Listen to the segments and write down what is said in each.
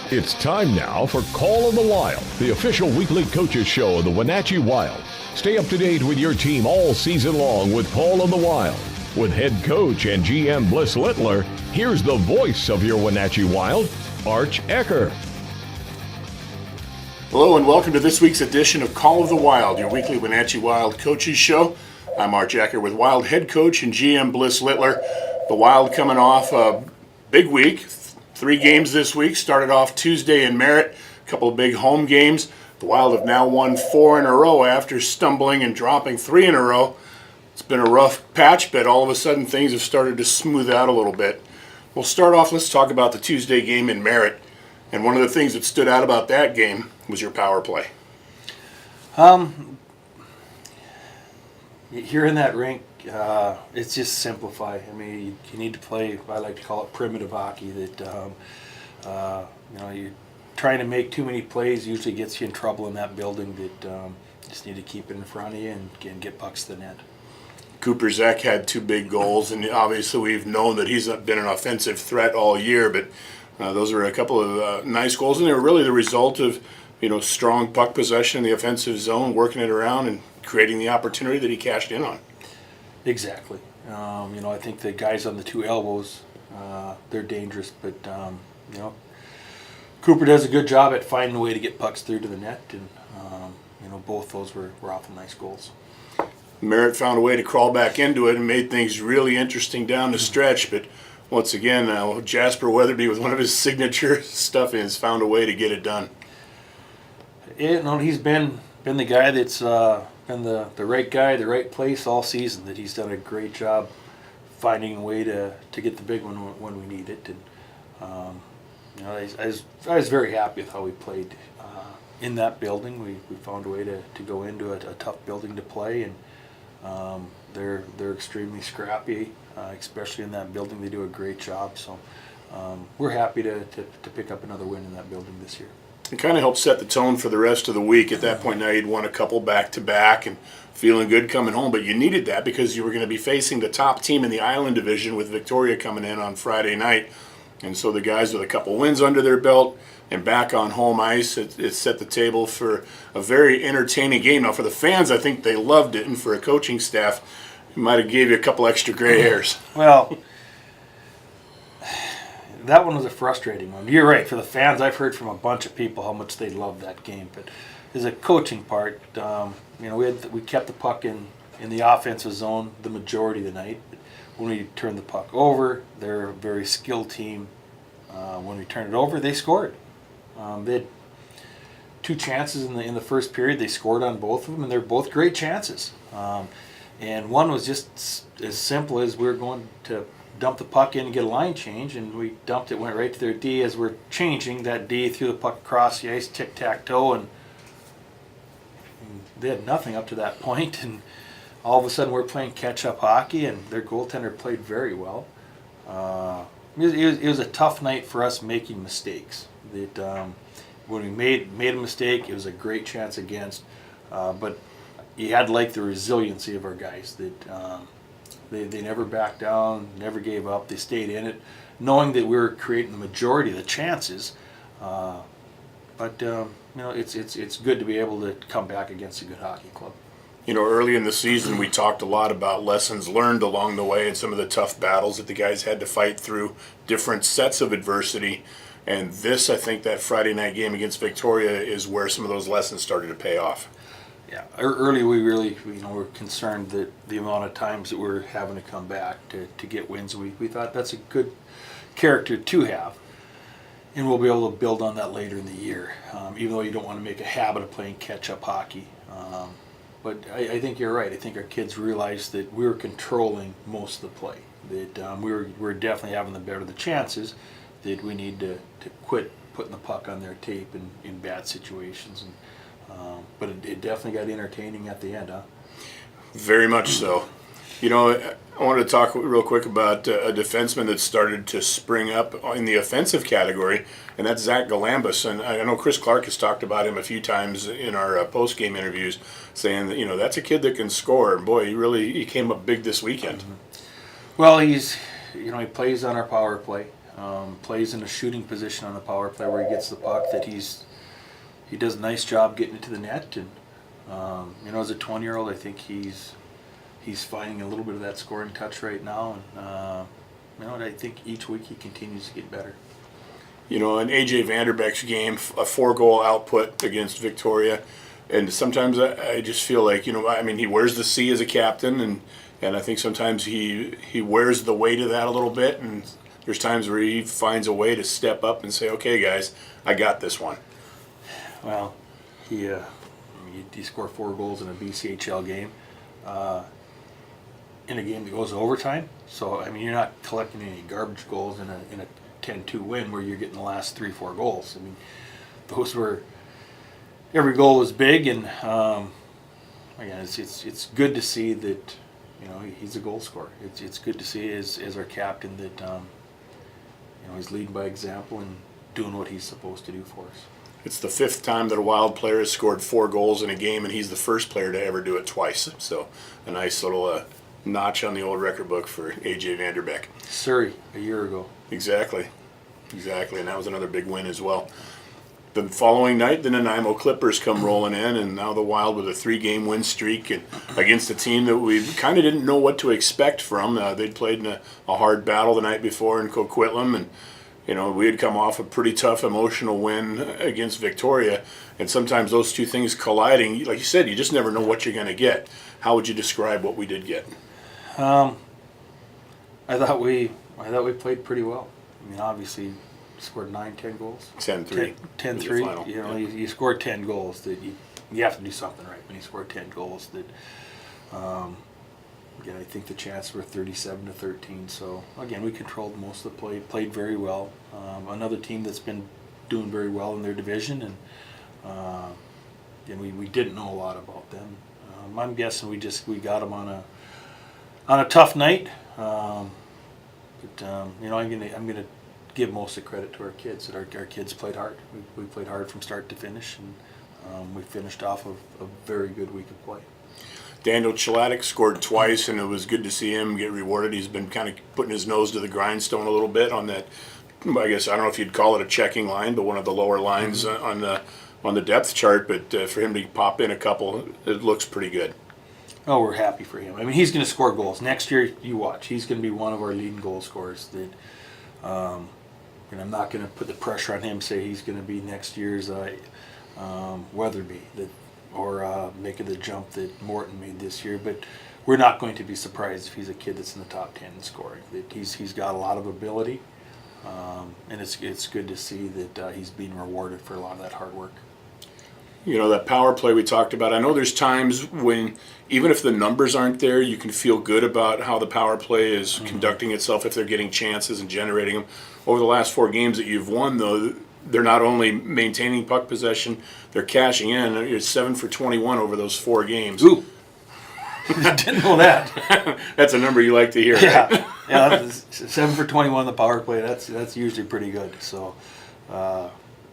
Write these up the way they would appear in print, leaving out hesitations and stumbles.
It's time now for Call of the Wild, the official weekly coaches show of the Wenatchee Wild. Stay up to date with your team all season long with Call of the Wild. With head coach and GM Bliss Littler, here's the voice of your Wenatchee Wild, Arch Ecker. Hello and welcome to this week's edition of Call of the Wild, your weekly Wenatchee Wild coaches show. I'm Arch Ecker with Wild head coach and GM Bliss Littler. The Wild coming off a big week. 3 games this week. Started off Tuesday in Merritt. A couple of big home games. The Wild have now won 4 in a row after stumbling and dropping 3 in a row. It's been a rough patch, but all of a sudden things have started to smooth out a little bit. We'll start off, let's talk about the Tuesday game in Merritt. And one of the things that stood out about that game was your power play. Here in that rink, it's just simplify. I mean, you need to play, I like to call it primitive hockey, that, you're trying to make too many plays usually gets you in trouble in that building, that you just need to keep it in front of you and get pucks to the net. Cooper Zek had 2 big goals, and obviously we've known that he's been an offensive threat all year, but those are a couple of nice goals, and they were really the result of, strong puck possession in the offensive zone, working it around and creating the opportunity that he cashed in on. Exactly. I think the guys on the 2 elbows, they're dangerous, but, Cooper does a good job at finding a way to get pucks through to the net, and, both those were awful nice goals. Merritt found a way to crawl back into it and made things really interesting down the stretch, but once again, Jasper Weatherby with one of his signature stuff has found a way to get it done. He's been the guy that's been the right guy, the right place all season, that he's done a great job finding a way to get the big one when we need it. And I was very happy with how we played in that building. We found a way to go into a tough building to play, and they're extremely scrappy, especially in that building. They do a great job. So we're happy to pick up another win in that building this year. It kind of helped set the tone for the rest of the week. At that point now you'd won a couple back-to-back and feeling good coming home, but you needed that because you were going to be facing the top team in the Island Division with Victoria coming in on Friday night. And so the guys with a couple wins under their belt and back on home ice, it set the table for a very entertaining game. Now for the fans, I think they loved it, and for a coaching staff, it might have gave you a couple extra gray hairs. Well, that one was a frustrating one. You're right. For the fans, I've heard from a bunch of people how much they loved that game. But as a coaching part, we kept the puck in the offensive zone the majority of the night. But when we turned the puck over, they're a very skilled team. When we turned it over, they scored. They had 2 chances in the first period. They scored on both of them, and they're both great chances. And one was just as simple as we were going to dump the puck in and get a line change, and we dumped it, went right to their D. As we're changing, that D threw the puck across the ice, tic-tac-toe, and they had nothing up to that point, and all of a sudden we're playing catch-up hockey, and their goaltender played very well. It was a tough night for us making mistakes. When we made a mistake, it was a great chance against, but you had to like the resiliency of our guys, that They never backed down, never gave up. They stayed in it, knowing that we were creating the majority of the chances. It's good to be able to come back against a good hockey club. Early in the season, we talked a lot about lessons learned along the way and some of the tough battles that the guys had to fight through, different sets of adversity. And this, I think, that Friday night game against Victoria is where some of those lessons started to pay off. Yeah, early we really, were concerned that the amount of times that we're having to come back to get wins. We thought that's a good character to have, and we'll be able to build on that later in the year. Even though you don't want to make a habit of playing catch-up hockey, but I think you're right. I think our kids realized that we were controlling most of the play. That we were definitely having the better of the chances. That we need to quit putting the puck on their tape in bad situations. But it definitely got entertaining at the end, huh? Very much so. I wanted to talk real quick about a defenseman that started to spring up in the offensive category, and that's Zach Galambus. And I know Chris Clark has talked about him a few times in our post-game interviews, saying that, that's a kid that can score. And boy, he came up big this weekend. Mm-hmm. Well, he plays on our power play. plays in a shooting position on the power play where he gets the puck, that he does a nice job getting it to the net. And as a 20-year-old, I think he's finding a little bit of that scoring touch right now. And I think each week he continues to get better. In A.J. Vanderbeck's game, a 4-goal output against Victoria, and sometimes I just feel like, he wears the C as a captain, and I think sometimes he wears the weight of that a little bit, and there's times where he finds a way to step up and say, okay, guys, I got this one. Well, he scored 4 goals in a BCHL game, in a game that goes to overtime. So, you're not collecting any garbage goals in a 10-2 win where you're getting the last 3-4 goals. Those were, every goal was big, and again, it's good to see that he's a goal scorer. It's good to see as our captain that he's leading by example and doing what he's supposed to do for us. It's the 5th time that a Wild player has scored 4 goals in a game, and he's the first player to ever do it twice. So a nice little notch on the old record book for A.J. Vanderbeck. Surrey a year ago. Exactly, and that was another big win as well. The following night, the Nanaimo Clippers come rolling in, and now the Wild with a 3-game win streak and against a team that we kind of didn't know what to expect from. They'd played in a hard battle the night before in Coquitlam, and we had come off a pretty tough emotional win against Victoria, and sometimes those two things colliding, like you said, you just never know what you're going to get. How would you describe what we did get? I thought we played pretty well. Obviously, scored 9-10 goals. 10-3. 10-3. You scored 10 goals. That you have to do something right when you score 10 goals. That again, I think the chances were 37-13. So again, we controlled most of the play. Played very well. Another team that's been doing very well in their division, and we didn't know a lot about them. I'm guessing we got them on a tough night. I'm gonna give most of the credit to our kids. That our kids played hard. We played hard from start to finish, and we finished off a very good week of play. Daniel Chalatic scored twice, and it was good to see him get rewarded. He's been kind of putting his nose to the grindstone a little bit on that. I guess I don't know if you'd call it a checking line, but one of the lower lines on the depth chart. But for him to pop in a couple, it looks pretty good. Oh, we're happy for him. He's going to score goals next year. You watch. He's going to be one of our leading goal scorers. That, and I'm not going to put the pressure on him. Say he's going to be next year's Weatherby, or making the jump that Morton made this year. But we're not going to be surprised if he's a kid that's in the top 10 in scoring. That he's got a lot of ability, and it's good to see that he's being rewarded for a lot of that hard work. That power play we talked about. I know there's times when, even if the numbers aren't there, you can feel good about how the power play is conducting itself if they're getting chances and generating them. Over the last 4 games that you've won, though, they're not only maintaining puck possession, they're cashing in. It's 7 for 21 over those 4 games. Ooh. Didn't know that. That's a number you like to hear, yeah. right? Yeah, 7 for 21 the power play. That's usually pretty good. So,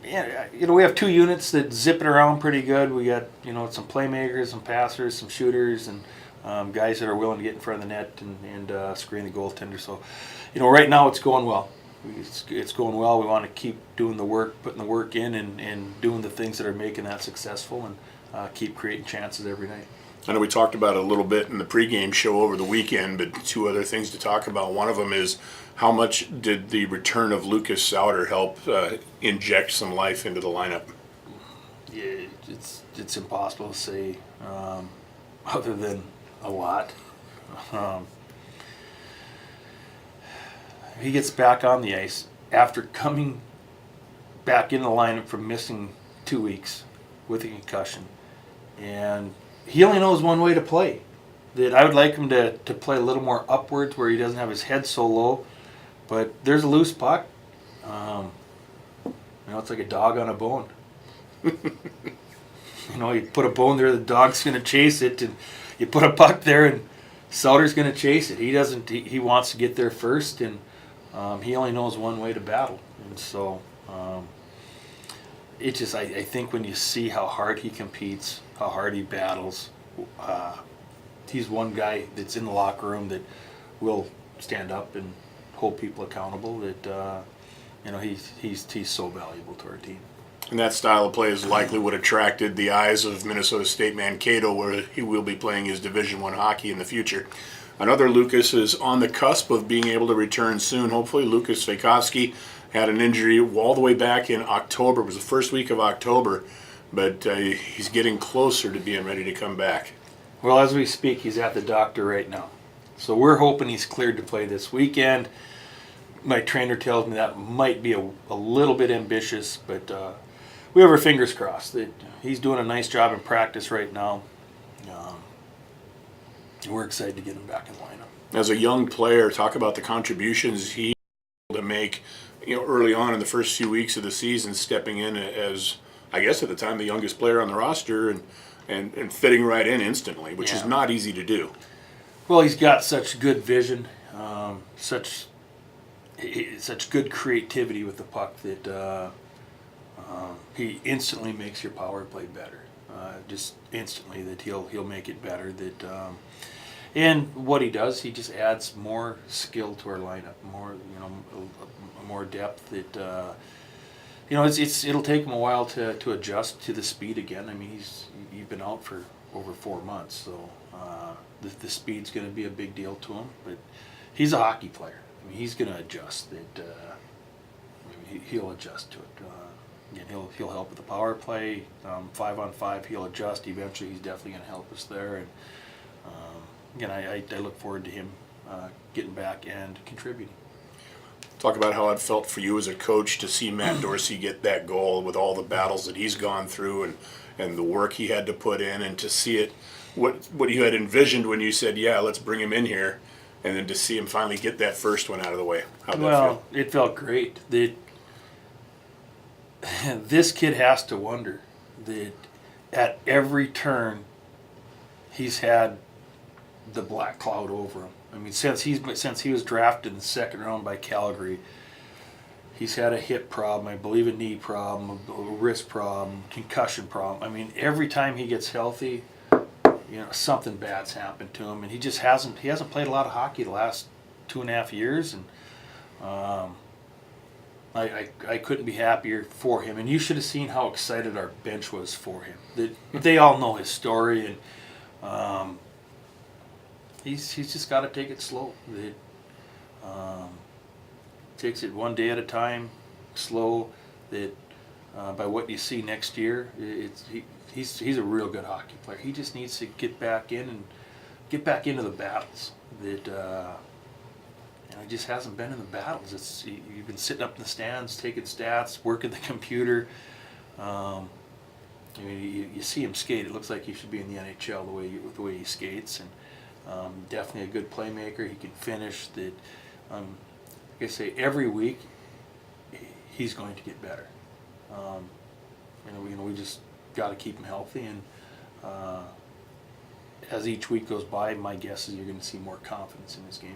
we have 2 units that zip it around pretty good. We got some playmakers, some passers, some shooters, and guys that are willing to get in front of the net and screen the goaltender. So, right now it's going well. It's going well. We want to keep doing the work, putting the work in, and doing the things that are making that successful, and keep creating chances every night. I know we talked about it a little bit in the pregame show over the weekend, but 2 other things to talk about. One of them is how much did the return of Lucas Sauter help inject some life into the lineup? Yeah, it's impossible to say other than a lot. He gets back on the ice after coming back in the lineup from missing 2 weeks with a concussion, and he only knows one way to play. That I would like him to play a little more upwards where he doesn't have his head so low. But there's a loose puck. It's like a dog on a bone. You put a bone there, the dog's going to chase it, and you put a puck there, and Sauter's going to chase it. He doesn't. He wants to get there first, and he only knows one way to battle. And so, it just I think when you see how hard he competes, how hard he battles, he's one guy that's in the locker room that will stand up and hold people accountable. That he's so valuable to our team. And that style of play is likely what attracted the eyes of Minnesota State Mankato, where he will be playing his Division I hockey in the future. Another Lucas is on the cusp of being able to return soon. Hopefully, Lucas Svejkovsky had an injury all the way back in October. It was the first week of October, but he's getting closer to being ready to come back. Well, as we speak, he's at the doctor right now. So we're hoping he's cleared to play this weekend. My trainer tells me that might be a little bit ambitious, but we have our fingers crossed that he's doing a nice job in practice right now. We're excited to get him back in the lineup. As a young player, talk about the contributions he was able to make, early on in the first few weeks of the season, stepping in as, I guess at the time, the youngest player on the roster and fitting right in instantly, which is not easy to do. Well, he's got such good vision, such good creativity with the puck that he instantly makes your power play better. Just instantly, that he'll make it better. That and what he does, he just adds more skill to our lineup, more depth. That it'll take him a while to adjust to the speed again. I mean, he's been out for over 4 months, so the speed's going to be a big deal to him. But he's a hockey player. I mean, he's going to adjust. That he'll adjust to it. Again, he'll help with the power play. 5-on-5, he'll adjust. Eventually, he's definitely going to help us there. And again, I look forward to him getting back and contributing. Talk about how it felt for you as a coach to see Matt Dorsey get that goal with all the battles that he's gone through and the work he had to put in, and to see it, what you had envisioned when you said, yeah, let's bring him in here, and then to see him finally get that first one out of the way. How'd that feel? It felt great. This kid has to wonder that at every turn he's had the black cloud over him. I mean, since he was drafted in the second round by Calgary, he's had a hip problem, I believe a knee problem, a wrist problem, concussion problem. I mean, every time he gets healthy, something bad's happened to him, and he hasn't played a lot of hockey the last 2.5 years, and I couldn't be happier for him. And you should have seen how excited our bench was for him. They all know his story, and he's just got to take it slow. Takes it one day at a time, slow. By what you see next year, he's a real good hockey player. He just needs to get back into the battles. He just hasn't been in the battles. You've been sitting up in the stands, taking stats, working the computer. You see him skate. It looks like he should be in the NHL the way he skates, and definitely a good playmaker. He can finish. Like I say, every week he's going to get better. We just got to keep him healthy, and as each week goes by, my guess is you're going to see more confidence in his game.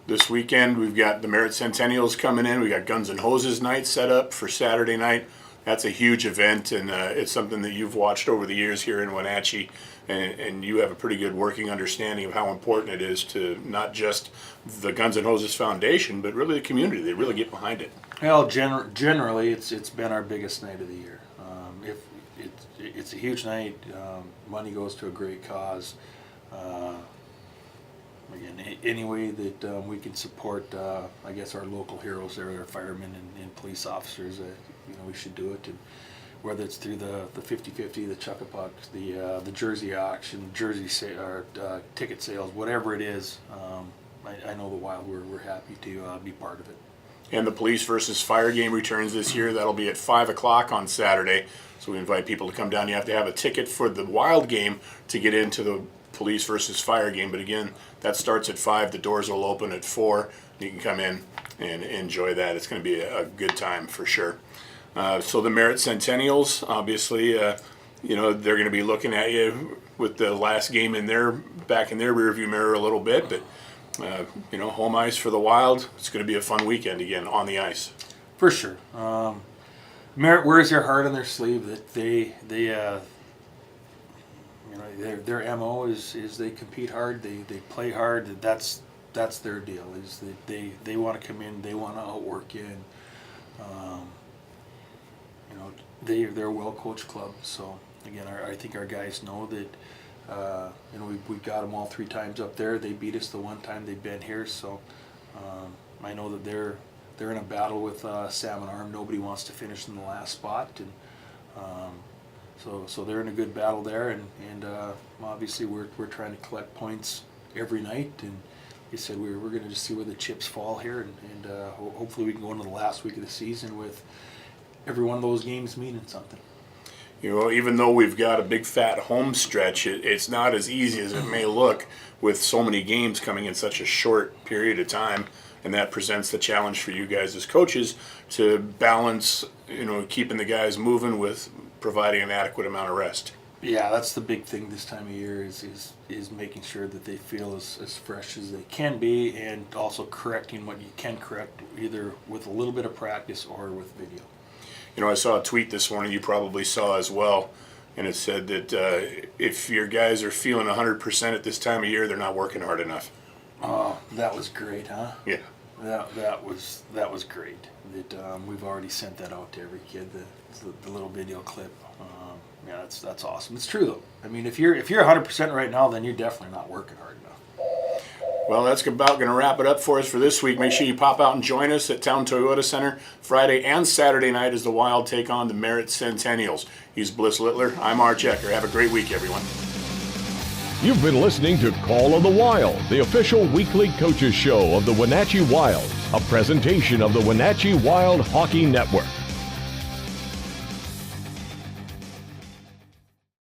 This weekend, we've got the Merritt Centennials coming in. We got Guns N' Hoses night set up for Saturday night. That's a huge event, and it's something that you've watched over the years here in Wenatchee, and you have a pretty good working understanding of how important it is to not just the Guns N' Hoses Foundation, but really the community. They really get behind it. Well, generally, it's been our biggest night of the year. It's a huge night. Money goes to a great cause. Again, any way that we can support, I guess, our local heroes there, our firemen and police officers, we should do it. And whether it's through the 50-50, the Chuck-a-Puck, the jersey auction, ticket sales, whatever it is, I know the Wild, we're happy to be part of it. And the police versus fire game returns this year. That'll be at 5 o'clock on Saturday. So we invite people to come down. You have to have a ticket for the Wild game to get into the police versus fire game. But again, that starts at 5. The doors will open at 4. You can come in and enjoy that. It's going to be a good time for sure. So the Merritt Centennials, obviously, they're going to be looking at you with the last game back in their rearview mirror a little bit. But home ice for the Wild. It's going to be a fun weekend again on the ice. For sure. Merritt wears their heart on their sleeve. That their MO is they compete hard. They play hard. That's that's their deal. Is that they want to come in, they want to outwork you, and you know, they're a well coached club. So again, I think our guys know that. You know, we got them all 3 times up there. They beat us the one time they've been here. So I know that they're in a battle with Salmon Arm. Nobody wants to finish in the last spot, and so they're in a good battle there. And obviously we're trying to collect points every night. And he said we're going to just see where the chips fall here, and hopefully we can go into the last week of the season with every one of those games meaning something. You know, even though we've got a big fat home stretch, it's not as easy as it may look with so many games coming in such a short period of time, and that presents the challenge for you guys as coaches to balance, you know, keeping the guys moving with providing an adequate amount of rest. Yeah, that's the big thing this time of year is making sure that they feel as fresh as they can be, and also correcting what you can correct either with a little bit of practice or with video. You know, I saw a tweet this morning you probably saw as well, and it said that if your guys are feeling 100% at this time of year, they're not working hard enough. Oh, that was great, huh? Yeah. That was great. That we've already sent that out to every kid. The little video clip. Yeah, that's awesome. It's true though. I mean, if you're 100% right now, then you're definitely not working hard enough. Well, that's about going to wrap it up for us for this week. Make sure you pop out and join us at Town Toyota Center Friday and Saturday night as the Wild take on the Merritt Centennials. He's Bliss Littler. I'm Arch Ecker. Have a great week, everyone. You've been listening to Call of the Wild, the official weekly coaches show of the Wenatchee Wild, a presentation of the Wenatchee Wild Hockey Network.